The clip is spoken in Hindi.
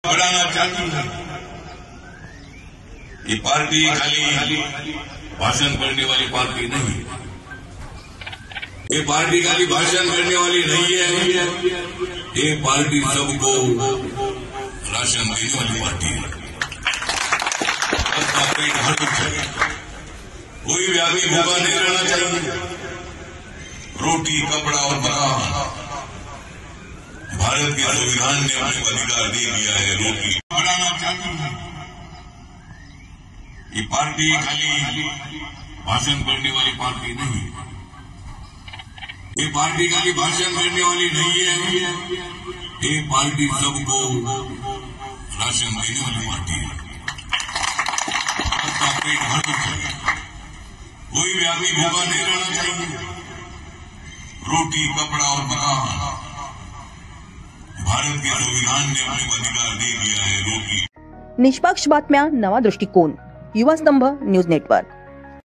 बढ़ाना चाहती है। ये पार्टी खाली भाषण करने वाली पार्टी नहीं है। ये पार्टी खाली भाषण करने वाली नहीं है। ये पार्टी सबको राशन देने वाली पार्टी है। सबका पेट भरना चाहिए। कोई भी आदमी भूखा नहीं रहना चाहिए। रोटी, कपड़ा और मकान भारत के संविधान ने अपने अधिकार दे दिया है। रोटी बढ़ाना चाहती है। ये पार्टी खाली भाषण करने वाली पार्टी नहीं है। ये पार्टी खाली भाषण करने वाली नहीं है। ये पार्टी सबको राशन देने वाली पार्टी है। सबका पेट भरना चाहिए। कोई भी आदमी भूखा नहीं रहना चाहिए। रोटी, कपड़ा और मकान भारत के संविधान ने अपने अधिकार दे दिया है। रोटी निष्पक्ष बातम्या, नवा दृष्टिकोन, युवा स्तंभ न्यूज नेटवर्क।